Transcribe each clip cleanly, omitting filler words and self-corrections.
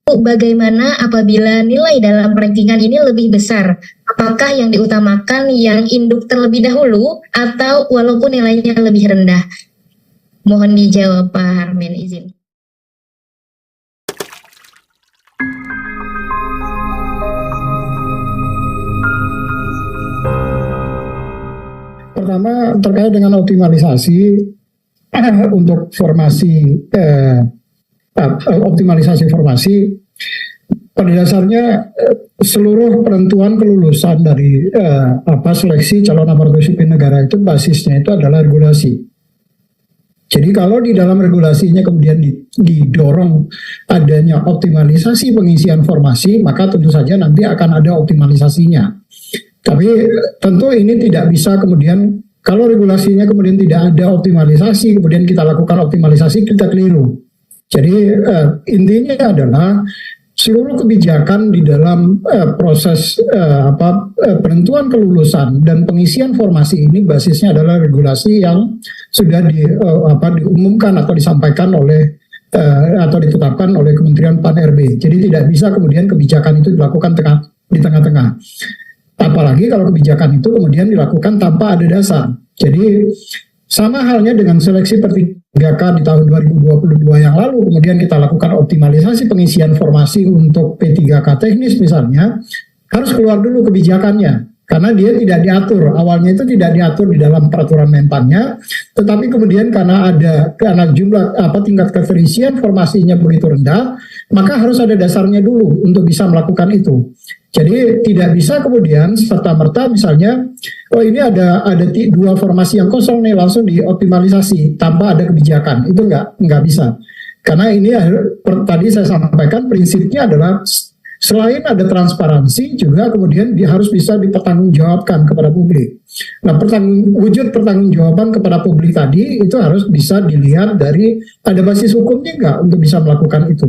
Bagaimana apabila nilai dalam rankingan ini lebih besar? Apakah yang diutamakan yang induk terlebih dahulu atau walaupun nilainya lebih rendah? Mohon dijawab Pak Harmen, izin. Pertama, terkait dengan optimalisasi untuk optimalisasi formasi, pada dasarnya seluruh penentuan kelulusan dari seleksi calon aparatur sipil negara itu basisnya itu adalah regulasi. Jadi kalau di dalam regulasinya kemudian didorong adanya optimalisasi pengisian formasi, maka tentu saja nanti akan ada optimalisasinya. Tapi tentu ini tidak bisa kemudian, kalau regulasinya kemudian tidak ada optimalisasi, kemudian kita lakukan optimalisasi, kita keliru. Jadi intinya adalah seluruh kebijakan di dalam proses penentuan kelulusan dan pengisian formasi ini basisnya adalah regulasi yang sudah diumumkan atau disampaikan oleh atau ditetapkan oleh Kementerian Pan-RB. Jadi tidak bisa kemudian kebijakan itu dilakukan di tengah-tengah. Apalagi kalau kebijakan itu kemudian dilakukan tanpa ada dasar. Jadi sama halnya dengan seleksi per 3K di tahun 2022 yang lalu, kemudian kita lakukan optimalisasi pengisian formasi untuk P3K teknis misalnya, harus keluar dulu kebijakannya. Karena dia tidak diatur, awalnya itu tidak diatur di dalam peraturan Menpannya, tetapi kemudian karena jumlah tingkat keterisian formasinya begitu rendah, maka harus ada dasarnya dulu untuk bisa melakukan itu. Jadi tidak bisa kemudian serta-merta misalnya, oh ini ada 2 formasi yang kosong nih, langsung dioptimalisasi tanpa ada kebijakan. Itu nggak bisa. Karena ini tadi saya sampaikan prinsipnya adalah selain ada transparansi juga kemudian dia harus bisa dipertanggungjawabkan kepada publik. Nah, wujud pertanggungjawaban kepada publik tadi itu harus bisa dilihat dari ada basis hukumnya nggak untuk bisa melakukan itu.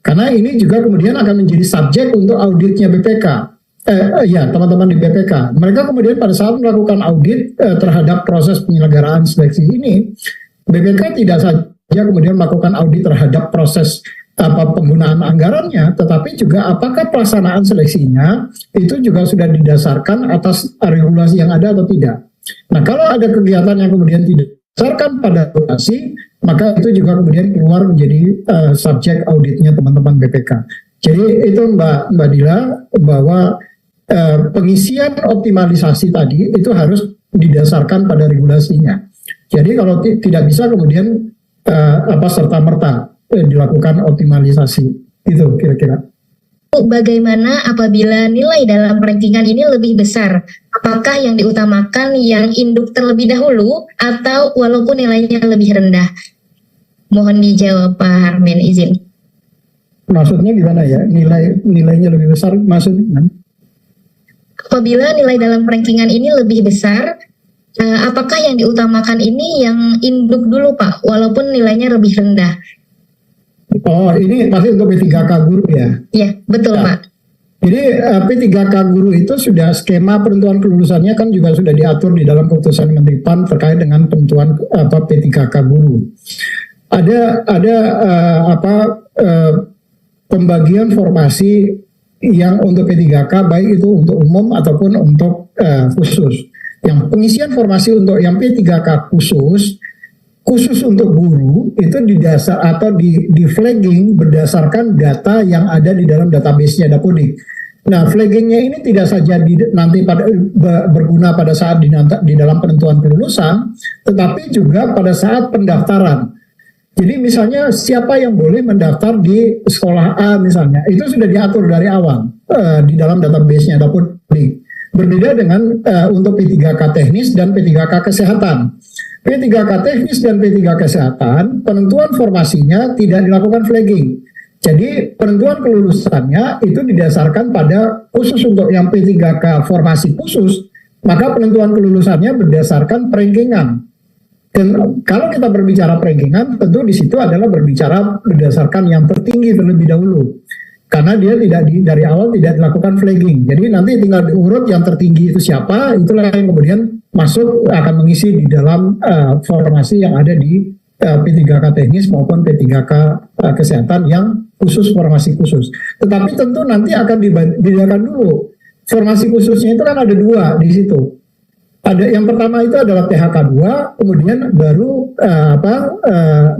Karena ini juga kemudian akan menjadi subjek untuk auditnya BPK. Teman-teman di BPK. Mereka kemudian pada saat melakukan audit terhadap proses penyelenggaraan seleksi ini, BPK tidak saja kemudian melakukan audit terhadap proses penggunaan anggarannya, tetapi juga apakah pelaksanaan seleksinya itu juga sudah didasarkan atas regulasi yang ada atau tidak. Nah, kalau ada kegiatan yang kemudian tidak didasarkan pada regulasi, maka itu juga kemudian keluar menjadi subjek auditnya teman-teman BPK. Jadi itu Mbak Dila, bahwa pengisian optimalisasi tadi itu harus didasarkan pada regulasinya. Jadi kalau tidak bisa kemudian serta-merta dilakukan optimalisasi, itu kira-kira. Bagaimana apabila nilai dalam rankingan ini lebih besar? Apakah yang diutamakan yang induk terlebih dahulu atau walaupun nilainya lebih rendah? Mohon dijawab Pak Harmen, izin. Maksudnya gimana ya? Nilainya lebih besar maksudnya? Apabila nilai dalam rankingan ini lebih besar, apakah yang diutamakan ini yang induk dulu Pak, walaupun nilainya lebih rendah? Oh, ini pasti untuk P3K guru ya? Iya, betul Pak. Jadi P3K guru itu sudah skema penentuan kelulusannya kan juga sudah diatur di dalam keputusan Menteri PAN terkait dengan penentuan P3K guru. Ada pembagian formasi yang untuk P3K baik itu untuk umum ataupun untuk khusus. Yang pengisian formasi untuk yang P3K khusus untuk guru itu didasar atau di flagging berdasarkan data yang ada di dalam database-nya Dapodik. Nah, flaggingnya ini tidak saja nanti berguna pada saat di dalam penentuan kelulusan, tetapi juga pada saat pendaftaran. Jadi misalnya siapa yang boleh mendaftar di sekolah A misalnya, itu sudah diatur dari awal di dalam database-nya Dapodik. Berbeda dengan untuk P3K teknis dan P3K kesehatan. P3K teknis dan P3K kesehatan, penentuan formasinya tidak dilakukan flagging. Jadi penentuan kelulusannya itu didasarkan pada khusus untuk yang P3K formasi khusus, maka penentuan kelulusannya berdasarkan perankingan. Dan kalau kita berbicara perankingan, tentu di situ adalah berbicara berdasarkan yang tertinggi terlebih dahulu. Karena dia dari awal tidak dilakukan flagging. Jadi nanti tinggal diurut yang tertinggi itu siapa, itulah yang kemudian masuk akan mengisi di dalam formasi yang ada di P3K teknis maupun P3K kesehatan yang khusus formasi khusus. Tetapi tentu nanti akan dibedakan dulu. Formasi khususnya itu kan ada dua di situ. Ada yang pertama itu adalah PHK 2, kemudian baru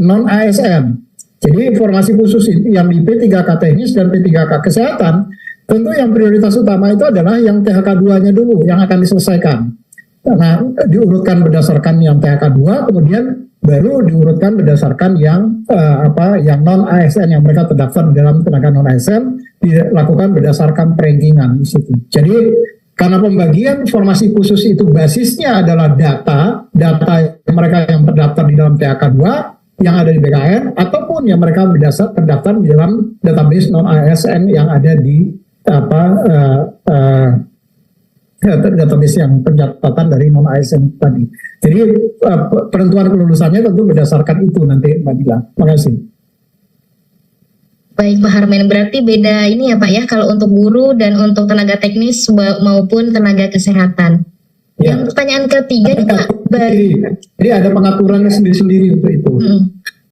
non ASN. Jadi formasi khusus yang di P3K teknis dan P3K kesehatan, tentu yang prioritas utama itu adalah yang THK 2-nya dulu yang akan diselesaikan. Karena diurutkan berdasarkan yang THK 2, kemudian baru diurutkan berdasarkan yang yang non ASN yang mereka terdaftar di dalam tenaga non ASN, dilakukan berdasarkan perankingan di situ. Jadi karena pembagian formasi khusus itu basisnya adalah data mereka yang terdaftar di dalam THK 2 yang ada di BKN, ataupun yang mereka terdaftar di dalam database non ASN yang ada di database yang pencatatan dari non ASN tadi. Jadi penentuan kelulusannya tentu berdasarkan itu nanti Mbak Dila. Terima kasih. Baik Pak Harmen, berarti beda ini ya Pak ya kalau untuk guru dan untuk tenaga teknis maupun tenaga kesehatan. Ya. Yang pertanyaan ketiga nih Pak. Jadi ada pengaturannya sendiri-sendiri untuk itu.